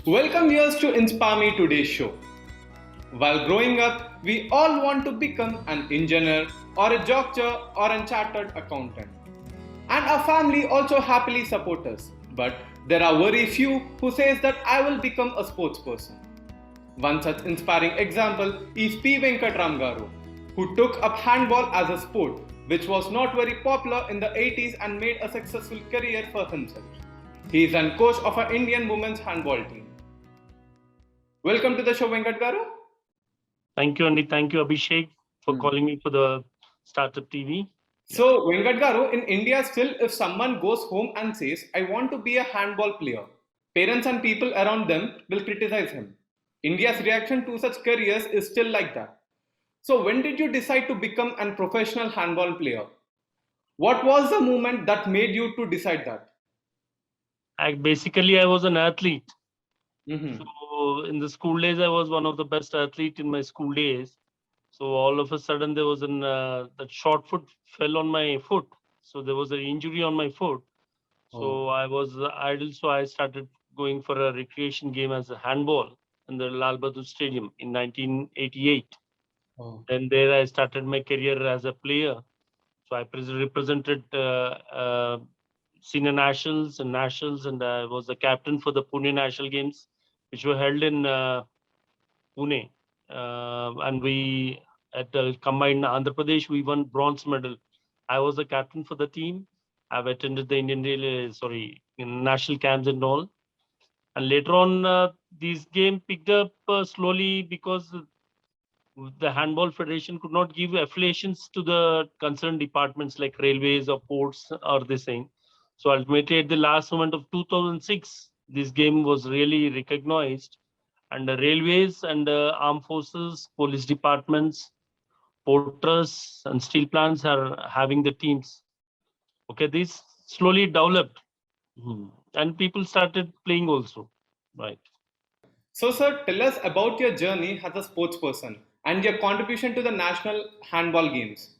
Welcome viewers to Inspire Me Today's show. While growing up, we all want to become an engineer or a doctor or a chartered accountant. And our family also happily support us. But there are very few who says that I will become a sports person. One such inspiring example is P. Venkatram Garu, who took up handball as a sport, which was not very popular in the 80s and made a successful career for himself. He is a coach of our Indian women's handball team. Welcome to the show, Venkat Garu. Thank you, Andy. Thank you, Abhishek, for calling me for the Startup TV. So, Venkat Garu, in India, still, if someone goes home and says, I want to be a handball player, parents and people around them will criticize him. India's reaction to such careers is still like that. So, when did you decide to become a professional handball player? What was the moment that made you to decide that? I was an athlete. So in the school days, I was one of the best athlete in my school days. So all of a sudden, there was that short foot fell on my foot. So there was an injury on my foot. So I was idle. So I started going for a recreation game as a handball in the Lal Bahadur Stadium in 1988. And there I started my career as a player. So I represented senior nationals, and I was the captain for the Pune National Games, which were held in Pune. And we, at the combined Andhra Pradesh, we won bronze medal. I was the captain for the team. I've attended the national camps and all. And later on, these game picked up slowly because the Handball Federation could not give affiliations to the concerned departments like railways or ports or this thing. So ultimately, at the last moment of 2006, this game was really recognized, and the railways and the armed forces, police departments, port trusts, and steel plants are having the teams. Okay, this slowly developed, and people started playing also, right? So, sir, tell us about your journey as a sports person and your contribution to the national handball games.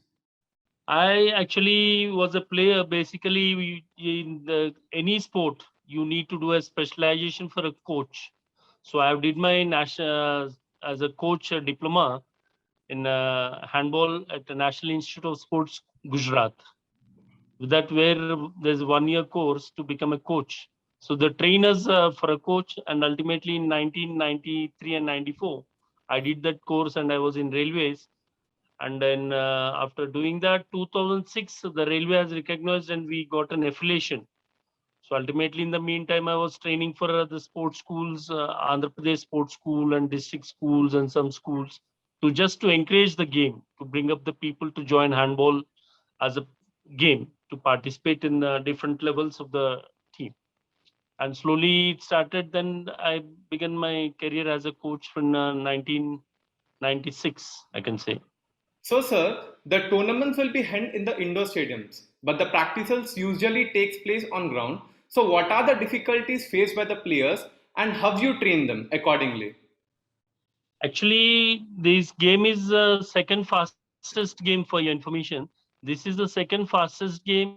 I actually was a player. Basically, in any sport, you need to do a specialization for a coach. So I did my national as a coach diploma in handball at the National Institute of Sports, Gujarat. That where there's 1 year course to become a coach. So the trainers for a coach, and ultimately in 1993 and 94, I did that course, and I was in railways. And then after doing that, 2006, the railway has recognized and we got an affiliation. So ultimately, in the meantime, I was training for the sports schools, Andhra Pradesh sports school and district schools and some schools, to just to encourage the game, to bring up the people to join handball as a game, to participate in different levels of the team. And slowly it started. Then I began my career as a coach from 1996, I can say. So, sir, the tournaments will be held in the indoor stadiums, but the practicals usually takes place on ground. So, what are the difficulties faced by the players, and how you train them accordingly? Actually, this game is the second fastest game, for your information. This is the second fastest game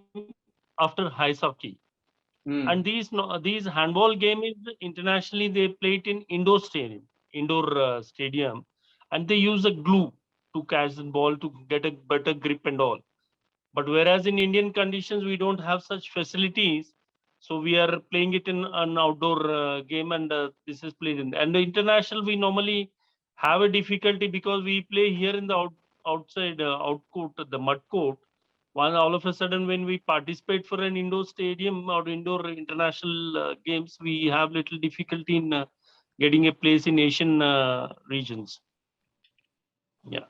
after ice hockey. And these handball game is internationally, they play it in indoor stadium, and they use a glue to catch the ball to get a better grip and all. But whereas in Indian conditions, we don't have such facilities. So we are playing it in an outdoor game, and this is played in. And the international, we normally have a difficulty because we play here in the outside out court, the mud court. One all of a sudden, when we participate for an indoor stadium or indoor international games, we have little difficulty in getting a place in Asian regions. Yeah.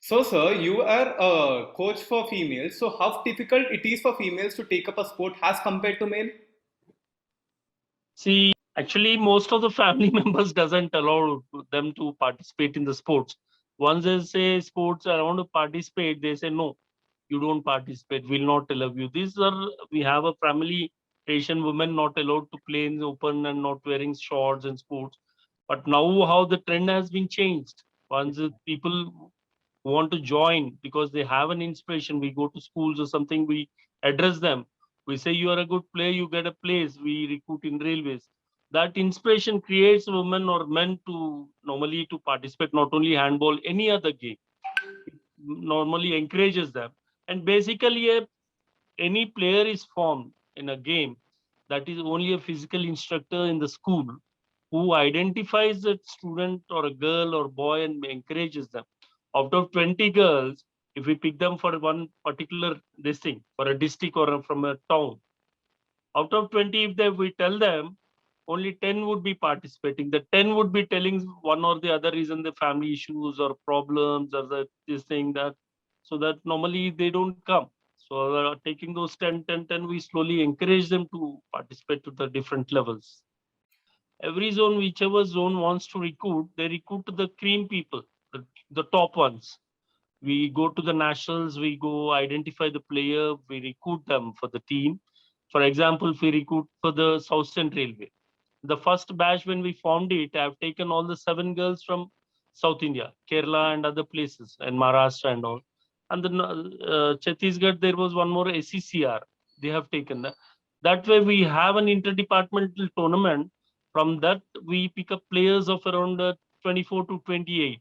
So, sir, you are a coach for females. So, how difficult it is for females to take up a sport as compared to male? See, actually, most of the family members doesn't allow them to participate in the sports. Once they say sports, I want to participate, they say no, you don't participate. We'll not allow you. These are we have a family Asian women not allowed to play in the open and not wearing shorts and sports. But now, how the trend has been changed. Once the people want to join because they have an inspiration, we go to schools or something, we address them, we say you are a good player, you get a place, we recruit in railways. That inspiration creates women or men to normally to participate not only handball, any other game. It normally encourages them. And basically, any player is formed in a game, that is only a physical instructor in the school who identifies a student or a girl or boy and encourages them. Out of 20 girls, if we pick them for one particular this thing, for a district or from a town, out of 20, if we tell them, only 10 would be participating. The 10 would be telling one or the other reason, the family issues or problems or this thing that, so that normally they don't come. So taking those 10, 10, 10, we slowly encourage them to participate to the different levels. Every zone, whichever zone wants to recruit, they recruit the cream people, the top ones. We go to the nationals, we go identify the player, we recruit them for the team. For example, if we recruit for the Southern Railway, the first batch when we formed it, I've taken all the 7 girls from South India, Kerala and other places, and Maharashtra and all. And then Chhattisgarh, there was one more SECR. They have taken that. That way, we have an interdepartmental tournament. From that, we pick up players of around 24 to 28.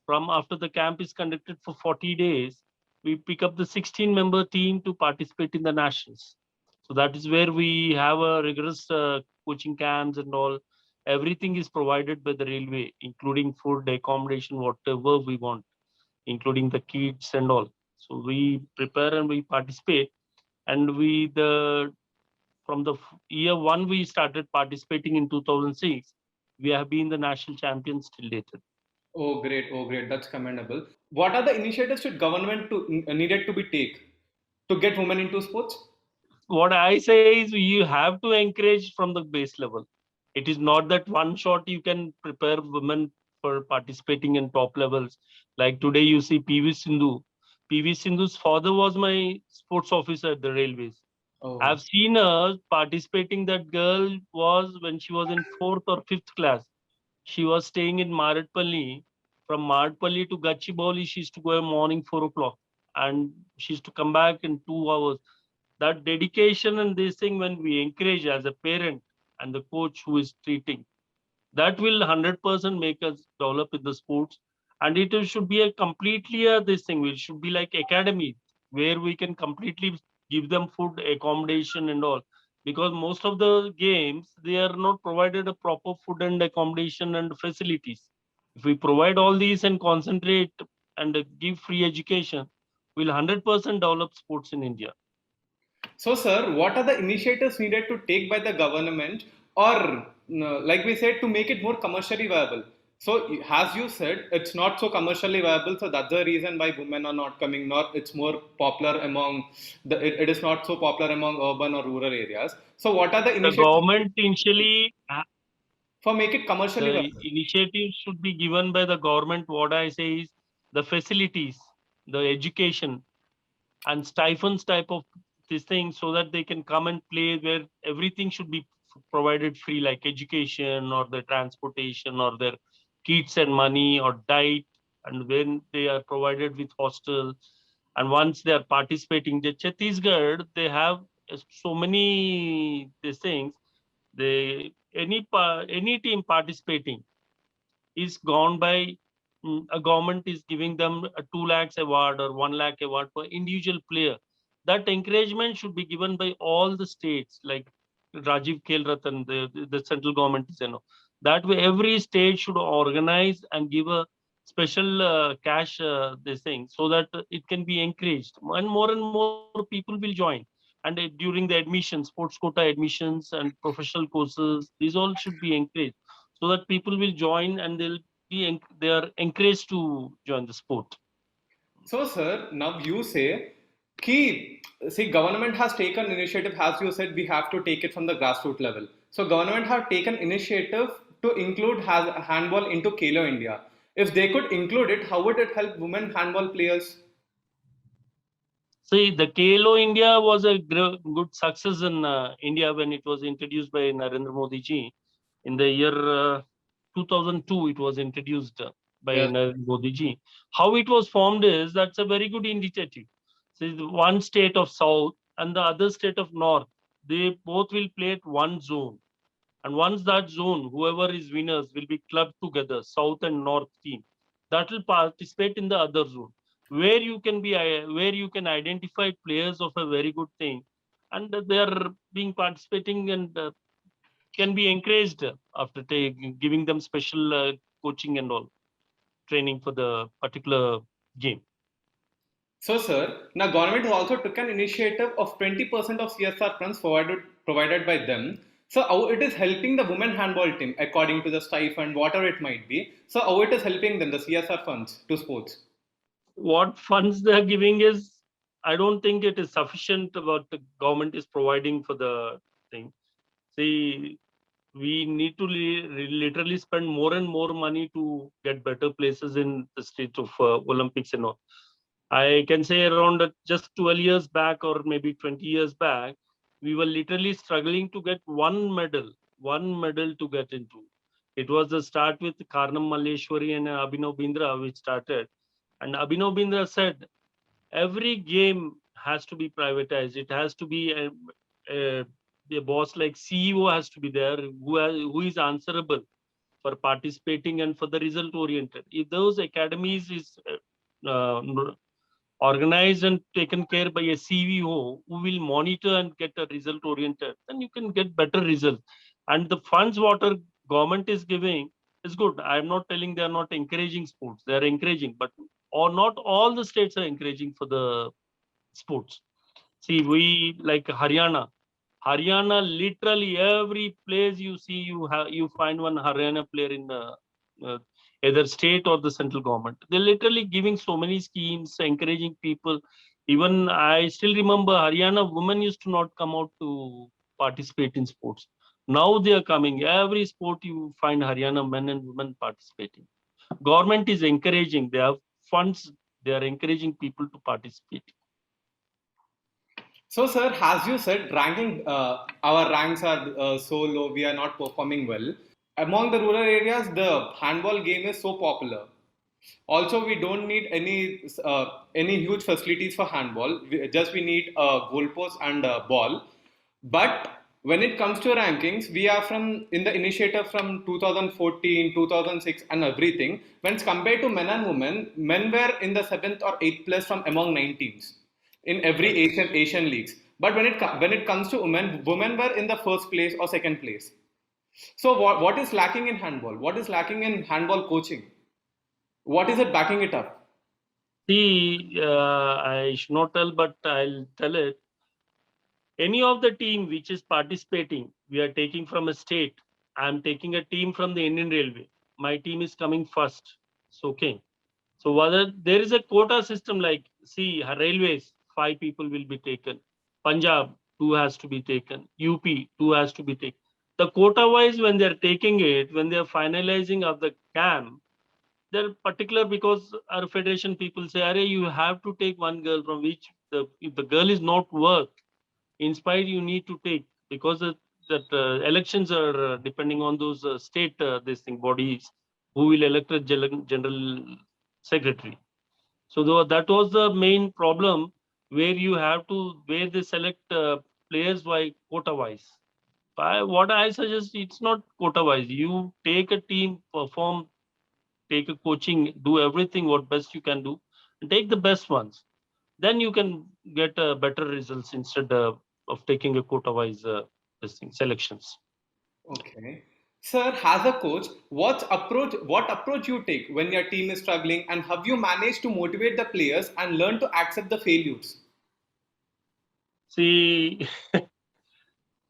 From after the camp is conducted for 40 days, we pick up the 16-member team to participate in the nationals. So that is where we have a rigorous coaching camps and all. Everything is provided by the railway, including food, accommodation, whatever we want, including the kits and all. So we prepare and we participate, and we the from the year one we started participating in 2006. We have been the national champions till date. Oh, great. Oh, great. That's commendable. What are the initiatives should government needed to be take to get women into sports? What I say is you have to encourage from the base level. It is not that one shot you can prepare women for participating in top levels. Like today, you see PV Sindhu. PV Sindhu's father was my sports officer at the railways. Oh, I've seen her participating. That girl was when she was in fourth or fifth class. She was staying in Maratpalli. From Maratpalli to Gachibowli, she used to go morning 4 o'clock, and she used to come back in 2 hours. That dedication and this thing, when we encourage as a parent and the coach who is treating, that will 100% make us develop in the sports. And should be a completely this thing, it should be like academy where we can completely give them food, accommodation and all, because most of the games they are not provided a proper food and accommodation and facilities. If we provide all these and concentrate and give free education, we'll 100% develop sports in India. so, sir, what are the initiatives needed to take by the government, or like we said, to make it more commercially viable? So, as you said, it's not so commercially viable, so that's the reason why women are not coming. Not it's more popular among it is not so popular among urban or rural areas. So, what are the The initiatives government initially, for make it commercially the viable? initiatives should be given by the government. What I say is the facilities, the education, and stipends type of this thing, so that they can come and play, where everything should be provided free, like education or the transportation or their kits and money or diet, and when they are provided with hostel. And once they are participating, the Chhattisgarh, they have so many these things. They any team participating is gone by, a government is giving them a 2 lakhs award or 1 lakh award for individual player. That encouragement should be given by all the states, like Rajiv Khel Ratan, the central government is, that way every state should organize and give a special cash this thing, so that it can be encouraged and more people will join. And during the admissions, sports quota admissions and professional courses, these all should be encouraged, so that people will join and they are encouraged to join the sport. So, sir, now you say, key, see, government has taken initiative, as you said, we have to take it from the grassroots level. So, government have taken initiative to include handball into Kalo India. If they could include it, how would it help women handball players? See, the Kalo India was a good success in India when it was introduced by Narendra Modi ji in the year 2002. It was introduced by Yes. Narendra Modi ji. How it was formed is, that's a very good initiative. See, the one state of south and the other state of north, they both will play at one zone. And once that zone, whoever is winners will be clubbed together, south and north team. That will participate in the other zone, where you can be where you can identify players of a very good thing, and they are being participating and can be encouraged after giving them special coaching and all training for the particular game. So, sir, now government has also took an initiative of 20% of CSR funds provided by them. So, how it is helping the women handball team according to the stipend, whatever it might be. So, how it is helping them the CSR funds to sports. What funds they are giving is, I don't think it is sufficient what the government is providing for the thing. See, we need to literally spend more and more money to get better places in the state of Olympics and all. I can say around just 12 years back or maybe 20 years back, we were literally struggling to get one medal to get into. It was the start with Karnam Malleshwari and Abhinav Bindra, which started. And Abhinav Bindra said, every game has to be privatized. It has to be a, a boss like CEO has to be there who is answerable for participating and for the result oriented. If those academies is organized and taken care by a CVO who will monitor and get a result oriented, then you can get better results. And the funds what our government is giving is good. I'm not telling they are not encouraging sports. They are encouraging, but or not all the states are encouraging for the sports. See, we like Haryana. Haryana, literally every place you see, you find one Haryana player in the uh, either state or the central government. They're literally giving so many schemes, encouraging people. Even I still remember Haryana women used to not come out to participate in sports. Now they are coming. Every sport you find Haryana men and women participating. Government is encouraging. They have funds. They are encouraging people to participate. So, sir, as you said, our ranks are so low, we are not performing well. Among the rural areas, the handball game is so popular. Also, we don't need any huge facilities for handball. We need a goalpost and a ball. But when it comes to rankings, we are from in the initiative from 2014, 2006, and everything. When it's compared to men and women, men were in the seventh or eighth place from among 9 teams in every Asian leagues. But when it comes to women, women were in the first place or second place. So what is lacking in handball? What is lacking in handball coaching? What is it backing it up? See, I should not tell, but I'll tell it. Any of the team which is participating, we are taking from a state. I'm taking a team from the Indian Railway. My team is coming first. So, okay. So whether there is a quota system like, see, railways, 5 people will be taken. Punjab, 2 has to be taken. UP, 2 has to be taken. The quota wise, when they're taking it, when they're finalizing of the camp, they're particular because our federation people say, Are, you have to take one girl from which if the girl is not worth, in spite you need to take because that elections are depending on those state this thing bodies who will elect a general secretary. So that was the main problem where they select players by quota wise. What I suggest, it's not quota wise. You take a team, perform, take a coaching, do everything what best you can do, and take the best ones. Then you can get better results instead of taking a quota wise this thing, selections. Okay. Sir, as a coach, what approach you take when your team is struggling and have you managed to motivate the players and learn to accept the failures? See,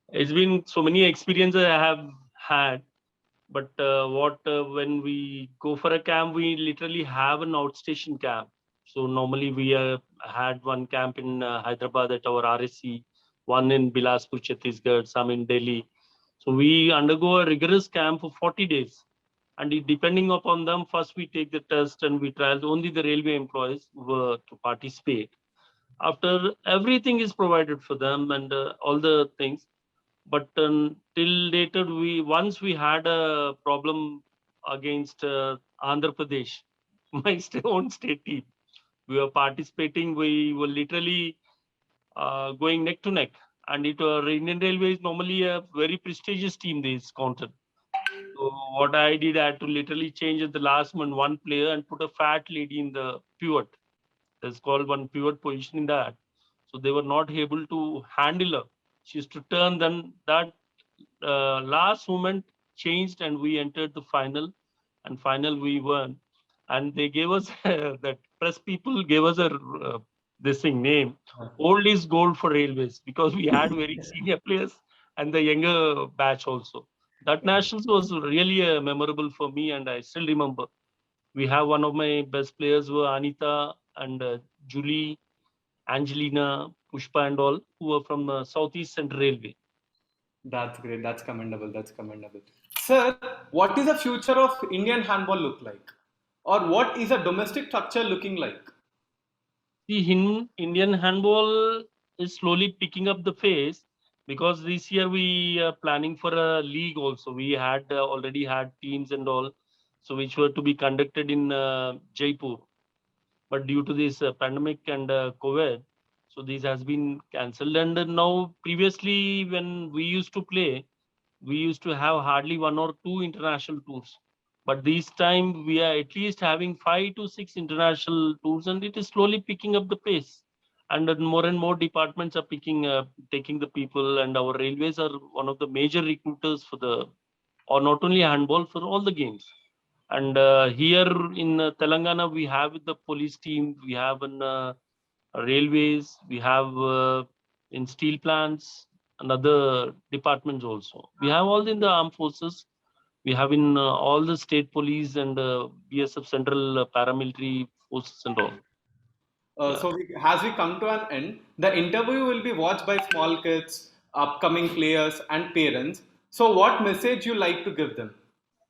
it's been so many experiences I have had. But what when we go for a camp, we literally have an outstation camp. So normally we had one camp in Hyderabad at our RSC, one in Bilaspur, Chhattisgarh, some in Delhi. So we undergo a rigorous camp for 40 days. And depending upon them, first we take the test and we trial. Only the railway employees were to participate. After everything is provided for them and all the things, but till later we once we had a problem against Andhra Pradesh, my own state team. We were participating. We were literally going neck to neck. and Indian Railway is normally a very prestigious team they is counted. So what I did, I had to literally change at the last month one player and put a fat lady in the pivot. There's called one pivot position in that. So they were not able to handle her. She used to turn. Then that last moment changed, and we entered the final. And final we won. And they gave us that press people gave us a this thing name. Old is gold for railways because we had very senior players and the younger batch also. That nationals was really memorable for me, and I still remember. We have one of my best players were Anita and Julie, Angelina, Pushpa, and all who are from Southeast Central Railway. That's great. That's commendable. That's commendable. Sir, what is the future of Indian handball look like? Or what is a domestic structure looking like? The Indian handball is slowly picking up the pace because this year we are planning for a league also. We had already had teams and all, so which were to be conducted in Jaipur. But due to this pandemic and COVID, so this has been cancelled. And now, previously, when we used to play, we used to have hardly one or two international tours. But this time, we are at least having 5 to 6 international tours, and it is slowly picking up the pace. And then more and more departments are taking the people, and our railways are one of the major recruiters for the, or not only handball, for all the games. And here in Telangana, we have the police team, we have in railways, we have in steel plants and other departments also. We have all in the armed forces. We have in all the state police and BSF central paramilitary forces and all. Yeah. As we come to an end, the interview will be watched by small kids, upcoming players, and parents. So, what message you like to give them?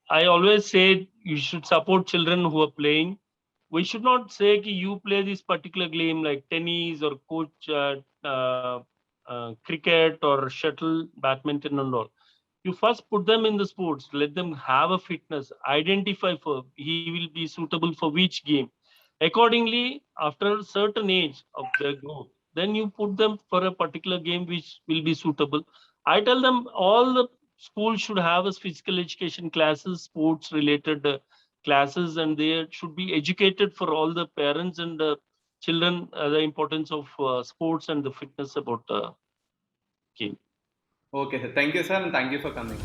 I always say you should support children who are playing. We should not say ki you play this particular game like tennis or coach cricket or shuttle, badminton and all. You first put them in the sports, let them have a fitness, identify for he will be suitable for which game. Accordingly, after a certain age of their growth, then you put them for a particular game which will be suitable. I tell them all the schools should have a physical education classes, sports related classes, and they should be educated for all the parents and children the importance of sports and the fitness about game. Okay, sir. Thank you, sir, and thank you for coming.